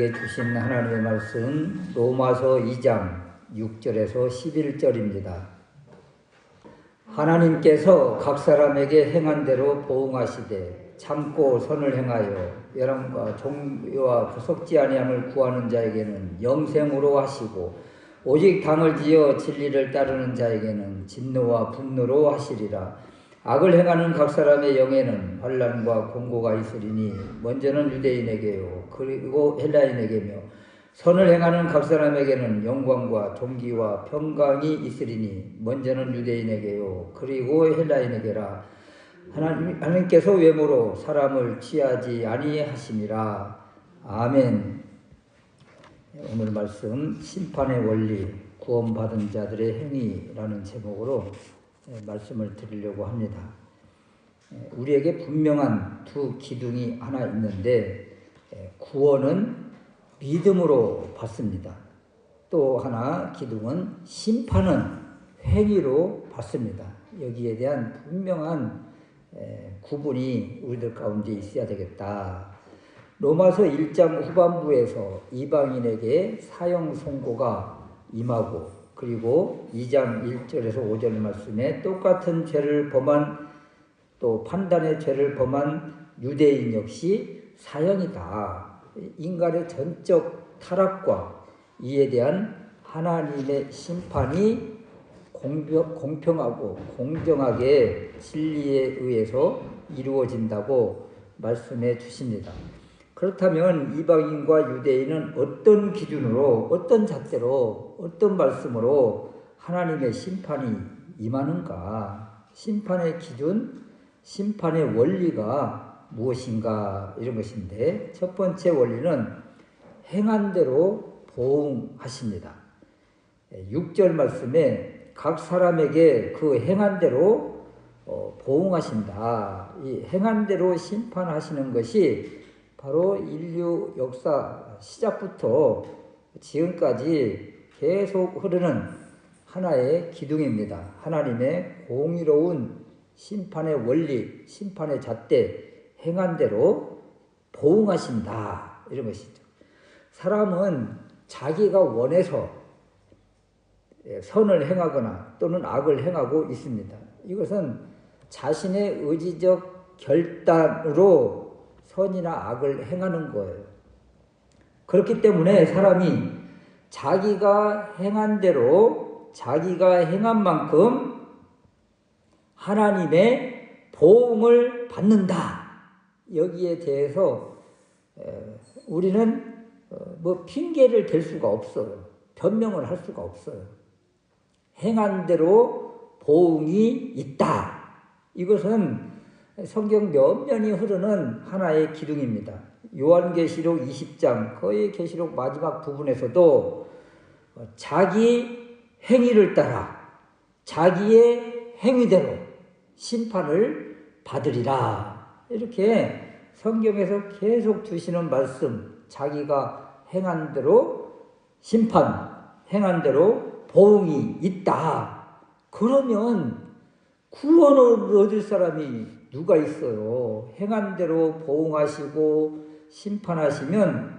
우리에게 주신 하나님의 말씀 로마서 2장 6절에서 11절입니다. 하나님께서 각 사람에게 행한 대로 보응하시되 참고 선을 행하여 열함과 종교와 구속지 아니함을 구하는 자에게는 영생으로 하시고 오직 당을 지어 진리를 따르는 자에게는 진노와 분노로 하시리라. 악을 행하는 각 사람의 영에는 환난과 공고가 있으리니 먼저는 유대인에게요 그리고 헬라인에게며 선을 행하는 각 사람에게는 영광과 존귀와 평강이 있으리니 먼저는 유대인에게요 그리고 헬라인에게라. 하나님께서 외모로 사람을 취하지 아니하심이라. 아멘. 오늘 말씀 심판의 원리 구원받은 자들의 행위라는 제목으로 말씀을 드리려고 합니다. 우리에게 분명한 두 기둥이 하나 있는데 구원은 믿음으로 받습니다. 또 하나 기둥은 심판은 행위로 받습니다. 여기에 대한 분명한 구분이 우리들 가운데 있어야 되겠다. 로마서 1장 후반부에서 이방인에게 사형 선고가 임하고 그리고 2장 1절에서 5절 말씀에 똑같은 죄를 범한 또 판단의 죄를 범한 유대인 역시 사형이다. 인간의 전적 타락과 이에 대한 하나님의 심판이 공평하고 공정하게 진리에 의해서 이루어진다고 말씀해 주십니다. 그렇다면 이방인과 유대인은 어떤 기준으로, 어떤 잣대로, 어떤 말씀으로 하나님의 심판이 임하는가? 심판의 기준, 심판의 원리가 무엇인가? 이런 것인데 첫 번째 원리는 행한 대로 보응하십니다. 6절 말씀에 각 사람에게 그 행한 대로 보응하신다. 이 행한 대로 심판하시는 것이 바로 인류 역사 시작부터 지금까지 계속 흐르는 하나의 기둥입니다. 하나님의 공의로운 심판의 원리, 심판의 잣대, 행한 대로 보응하신다. 이런 것이죠. 사람은 자기가 원해서 선을 행하거나 또는 악을 행하고 있습니다. 이것은 자신의 의지적 결단으로 선이나 악을 행하는 거예요. 그렇기 때문에 사람이 자기가 행한 대로 자기가 행한 만큼 하나님의 보응을 받는다. 여기에 대해서 우리는 뭐 핑계를 댈 수가 없어요. 변명을 할 수가 없어요. 행한 대로 보응이 있다. 이것은 성경 몇면이 흐르는 하나의 기둥입니다. 요한계시록 20장 거의 계시록 마지막 부분에서도 자기 행위를 따라 자기의 행위대로 심판을 받으리라. 이렇게 성경에서 계속 주시는 말씀, 자기가 행한 대로 심판, 행한 대로 보응이 있다. 그러면 구원을 얻을 사람이 누가 있어요? 행한 대로 보응하시고 심판하시면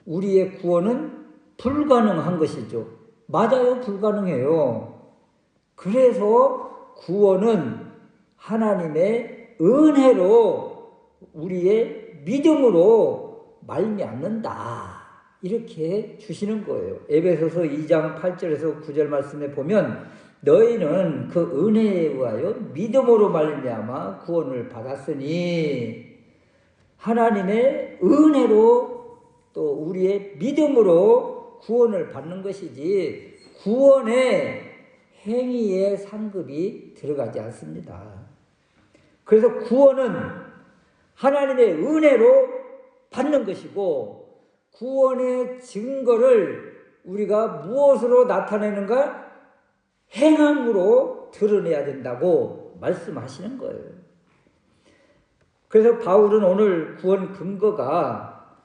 우리의 구원은 불가능한 것이죠. 맞아요, 불가능해요. 그래서 구원은 하나님의 은혜로 우리의 믿음으로 말미암는다. 이렇게 주시는 거예요. 에베소서 2장 8절에서 9절 말씀에 보면 너희는 그 은혜에 의하여 믿음으로 말미암아 구원을 받았으니 하나님의 은혜로 또 우리의 믿음으로 구원을 받는 것이지 구원의 행위의 상급이 들어가지 않습니다. 그래서 구원은 하나님의 은혜로 받는 것이고 구원의 증거를 우리가 무엇으로 나타내는가? 행함으로 드러내야 된다고 말씀하시는 거예요. 그래서 바울은 오늘 구원 근거가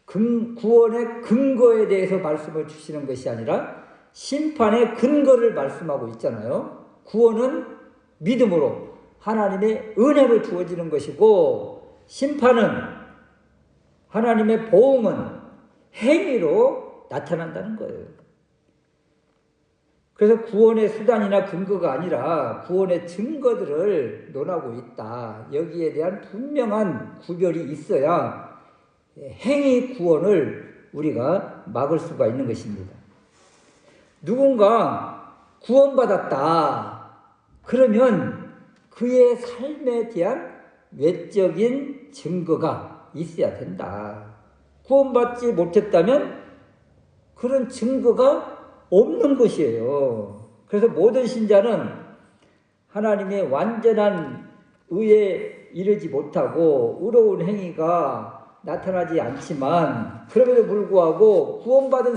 구원의 근거에 대해서 말씀을 주시는 것이 아니라 심판의 근거를 말씀하고 있잖아요. 구원은 믿음으로 하나님의 은혜로 주어지는 것이고 심판은 하나님의 보응은 행위로 나타난다는 거예요. 그래서 구원의 수단이나 근거가 아니라 구원의 증거들을 논하고 있다. 여기에 대한 분명한 구별이 있어야 행위 구원을 우리가 막을 수가 있는 것입니다. 누군가 구원받았다. 그러면 그의 삶에 대한 외적인 증거가 있어야 된다. 구원받지 못했다면 그런 증거가 없는 것이에요. 그래서 모든 신자는 하나님의 완전한 의에 이르지 못하고 의로운 행위가 나타나지 않지만 그럼에도 불구하고 구원받은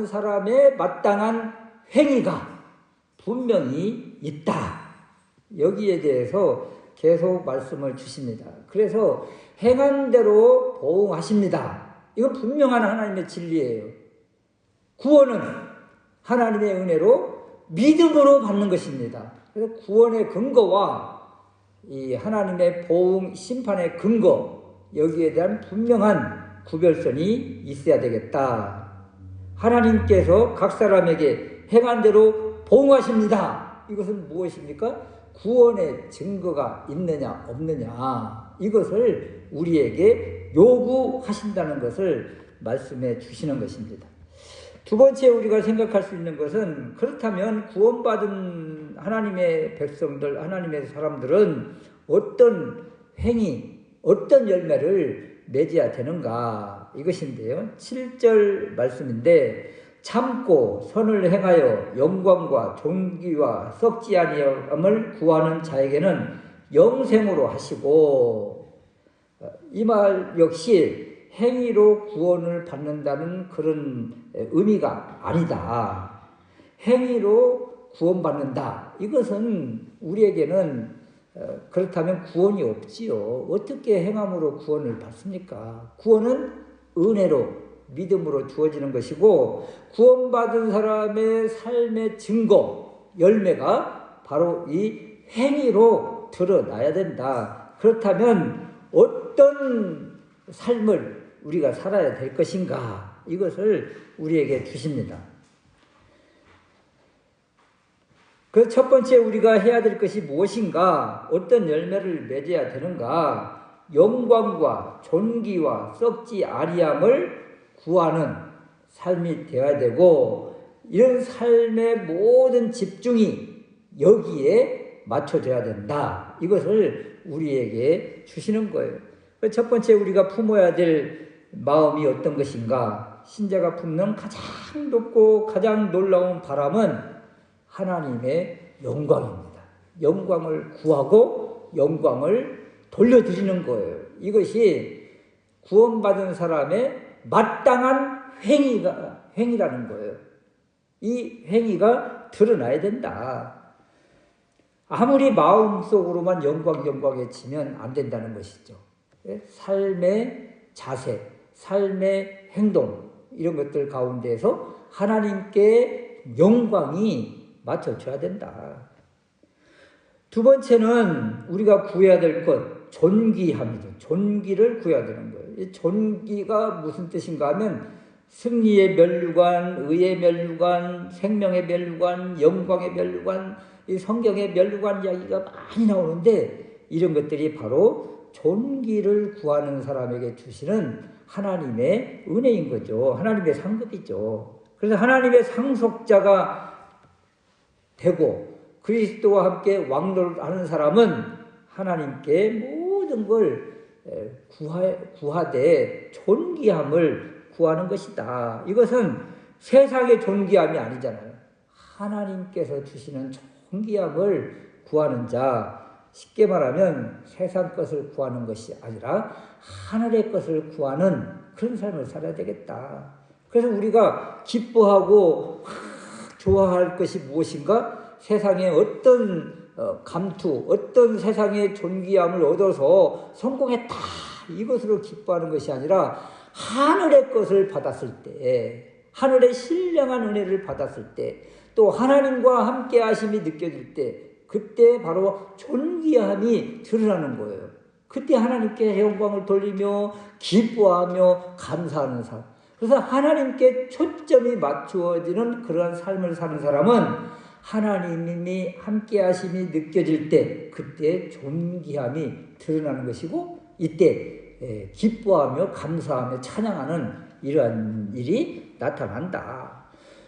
사람의 마땅한 행위가 분명히 있다. 여기에 대해서 계속 말씀을 주십니다. 그래서 행한 대로 보응하십니다. 이건 분명한 하나님의 진리예요. 구원은 하나님의 은혜로 믿음으로 받는 것입니다. 그래서 구원의 근거와 이 하나님의 보응 심판의 근거, 여기에 대한 분명한 구별선이 있어야 되겠다. 하나님께서 각 사람에게 행한 대로 보응하십니다. 이것은 무엇입니까? 구원의 증거가 있느냐 없느냐, 이것을 우리에게 요구하신다는 것을 말씀해 주시는 것입니다. 두 번째 우리가 생각할 수 있는 것은, 그렇다면 구원받은 하나님의 백성들, 하나님의 사람들은 어떤 행위, 어떤 열매를 맺어야 되는가, 이것인데요. 7절 말씀인데, 참고 선을 행하여 영광과 존귀와 썩지 아니함을 구하는 자에게는 영생으로 하시고, 이 말 역시 행위로 구원을 받는다는 그런 의미가 아니다. 행위로 구원받는다, 이것은 우리에게는 그렇다면 구원이 없지요. 어떻게 행함으로 구원을 받습니까? 구원은 은혜로, 믿음으로 주어지는 것이고, 구원받은 사람의 삶의 증거, 열매가 바로 이 행위로 드러나야 된다. 그렇다면 어떤 삶을 우리가 살아야 될 것인가, 이것을 우리에게 주십니다. 그 첫 번째 우리가 해야 될 것이 무엇인가, 어떤 열매를 맺어야 되는가, 영광과 존귀와 썩지 아니함을 구하는 삶이 되어야 되고, 이런 삶의 모든 집중이 여기에 맞춰져야 된다. 이것을 우리에게 주시는 거예요. 첫 번째 우리가 품어야 될 마음이 어떤 것인가, 신자가 품는 가장 높고 가장 놀라운 바람은 하나님의 영광입니다. 영광을 구하고 영광을 돌려드리는 거예요. 이것이 구원받은 사람의 마땅한 행위라는 거예요. 이 행위가 드러나야 된다. 아무리 마음속으로만 영광에 치면 안 된다는 것이죠. 삶의 자세, 삶의 행동, 이런 것들 가운데에서 하나님께 영광이 맞춰줘야 된다. 두 번째는 우리가 구해야 될 것, 존귀함이죠. 존귀를 구해야 되는 거예요. 이 존귀가 무슨 뜻인가 하면, 승리의 면류관, 의의 면류관, 생명의 면류관, 영광의 면류관, 이 성경의 면류관 이야기가 많이 나오는데, 이런 것들이 바로 존귀를 구하는 사람에게 주시는 하나님의 은혜인 거죠. 하나님의 상급이죠. 그래서 하나님의 상속자가 되고 그리스도와 함께 왕노릇하는 사람은 하나님께 모든 걸 구하되 존귀함을 구하는 것이다. 이것은 세상의 존귀함이 아니잖아요. 하나님께서 주시는 존귀함을 구하는 자, 쉽게 말하면 세상 것을 구하는 것이 아니라 하늘의 것을 구하는 그런 삶을 살아야 되겠다. 그래서 우리가 기뻐하고 좋아할 것이 무엇인가? 세상에 어떤 감투, 어떤 세상의 존귀함을 얻어서 성공했다, 이것으로 기뻐하는 것이 아니라 하늘의 것을 받았을 때, 하늘의 신령한 은혜를 받았을 때, 또 하나님과 함께 하심이 느껴질 때, 그때 바로 존귀함이 드러나는 거예요. 그때 하나님께 영광을 돌리며 기뻐하며 감사하는 삶. 그래서 하나님께 초점이 맞추어지는 그러한 삶을 사는 사람은 하나님이 함께 하심이 느껴질 때 그때 존귀함이 드러나는 것이고 이때 기뻐하며 감사하며 찬양하는 이러한 일이 나타난다.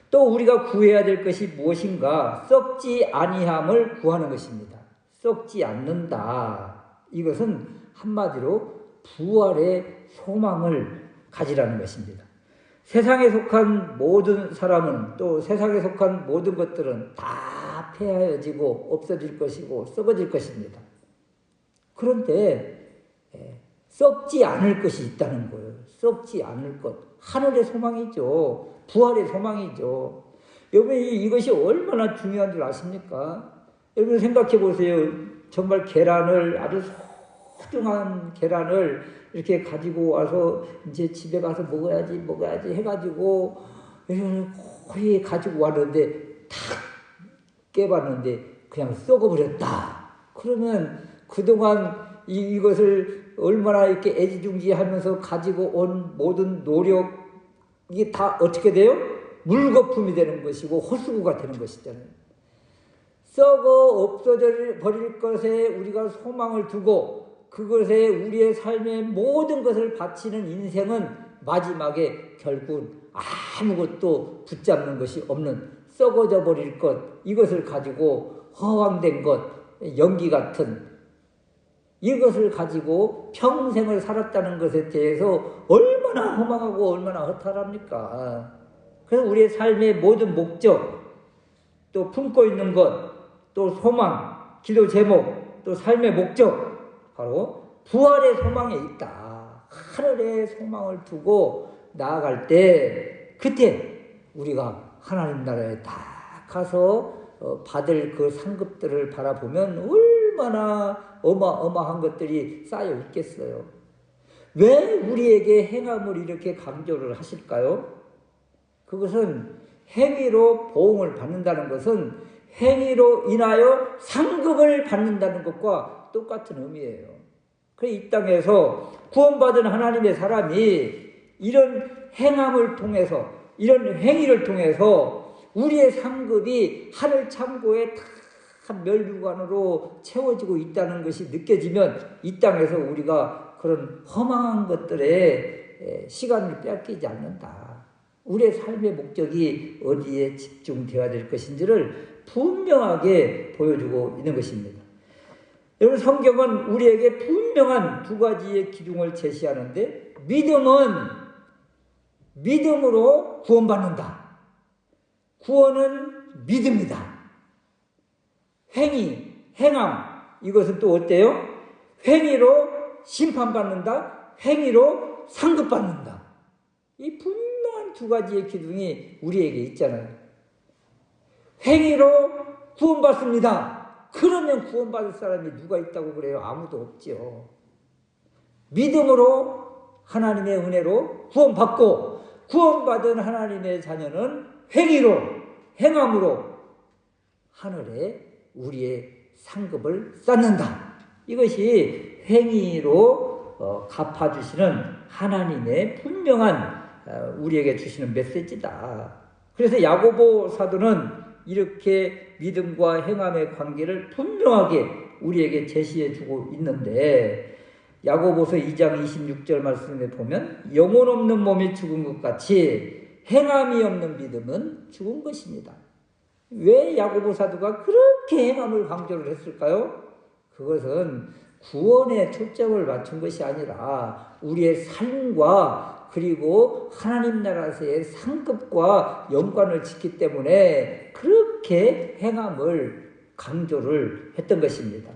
또 우리가 구해야 될 것이 무엇인가? 썩지 아니함을 구하는 것입니다. 썩지 않는다. 이것은 한마디로 부활의 소망을 가지라는 것입니다. 세상에 속한 모든 사람은 또 세상에 속한 모든 것들은 다 폐하여지고 없어질 것이고 썩어질 것입니다. 그런데 썩지 않을 것이 있다는 거예요. 썩지 않을 것. 하늘의 소망이죠. 부활의 소망이죠. 여러분 이것이 얼마나 중요한 줄 아십니까? 여러분 생각해 보세요. 정말 계란을 아주 소중한 계란을 이렇게 가지고 와서 이제 집에 가서 먹어야지 해가지고 거의 가지고 왔는데 탁 깨봤는데 그냥 썩어버렸다. 그러면 그동안 이것을 얼마나 이렇게 애지중지하면서 가지고 온 모든 노력이 다 어떻게 돼요? 물거품이 되는 것이고 헛수고가 되는 것이잖아요. 썩어 없어져 버릴 것에 우리가 소망을 두고 그것에 우리의 삶의 모든 것을 바치는 인생은 마지막에 결국 아무것도 붙잡는 것이 없는 썩어져 버릴 것, 이것을 가지고 허황된 것, 연기 같은 이것을 가지고 평생을 살았다는 것에 대해서 얼마나 허망하고 얼마나 허탈합니까? 그래서 우리의 삶의 모든 목적, 또 품고 있는 것, 또 소망, 기도 제목, 또 삶의 목적, 바로 부활의 소망에 있다. 하늘의 소망을 두고 나아갈 때 그때 우리가 하나님 나라에 딱 가서 받을 그 상급들을 바라보면 얼마나 어마어마한 것들이 쌓여 있겠어요. 왜 우리에게 행함을 이렇게 강조를 하실까요? 그것은 행위로 보응을 받는다는 것은 행위로 인하여 상급을 받는다는 것과 똑같은 의미예요. 그래서 이 땅에서 구원받은 하나님의 사람이 이런 행함을 통해서 이런 행위를 통해서 우리의 상급이 하늘 창고에 다 멸류관으로 채워지고 있다는 것이 느껴지면 이 땅에서 우리가 그런 허망한 것들에 시간을 뺏기지 않는다. 우리의 삶의 목적이 어디에 집중되어야 될 것인지를 분명하게 보여주고 있는 것입니다. 여러분 성경은 우리에게 분명한 두 가지의 기둥을 제시하는데 믿음은 믿음으로 구원받는다. 구원은 믿음이다. 행함 이것은 또 어때요? 행위로 심판받는다. 행위로 상급받는다. 이 분명한 두 가지의 기둥이 우리에게 있잖아요. 행위로 구원받습니다. 그러면 구원받을 사람이 누가 있다고 그래요? 아무도 없죠. 믿음으로 하나님의 은혜로 구원받고 구원받은 하나님의 자녀는 행함으로 하늘에 우리의 상급을 쌓는다. 이것이 행위로 갚아주시는 하나님의 분명한 우리에게 주시는 메시지다. 그래서 야고보 사도는 이렇게 믿음과 행함의 관계를 분명하게 우리에게 제시해주고 있는데 야고보서 2장 26절 말씀에 보면 영혼 없는 몸이 죽은 것 같이 행함이 없는 믿음은 죽은 것입니다. 왜 야고보 사도가 그렇게 행함을 강조를 했을까요? 그것은 구원에 초점을 맞춘 것이 아니라 우리의 삶과 그리고 하나님 나라에서의 상급과 연관을 짓기 때문에 그렇게 행함을 강조를 했던 것입니다.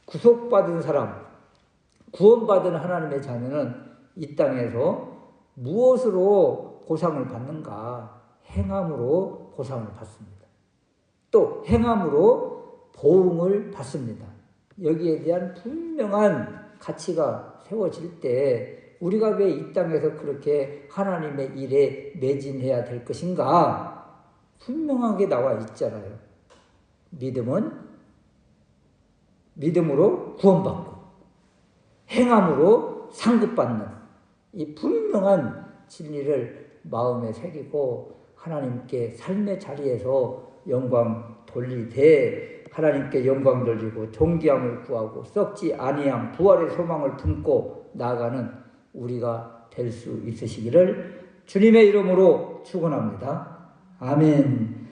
구속받은 사람, 구원받은 하나님의 자녀는 이 땅에서 무엇으로 보상을 받는가? 행함으로 보상을 받습니다. 또 행함으로 보응을 받습니다. 여기에 대한 분명한 가치가 세워질 때 우리가 왜 이 땅에서 그렇게 하나님의 일에 매진해야 될 것인가? 분명하게 나와 있잖아요. 믿음은 믿음으로 구원받고 행함으로 상급받는 이 분명한 진리를 마음에 새기고 하나님께 삶의 자리에서 영광 돌리되 하나님께 영광 돌리고 존귀함을 구하고 썩지 아니함 부활의 소망을 품고 나아가는 우리가 될 수 있으시기를 주님의 이름으로 축원합니다. 아멘.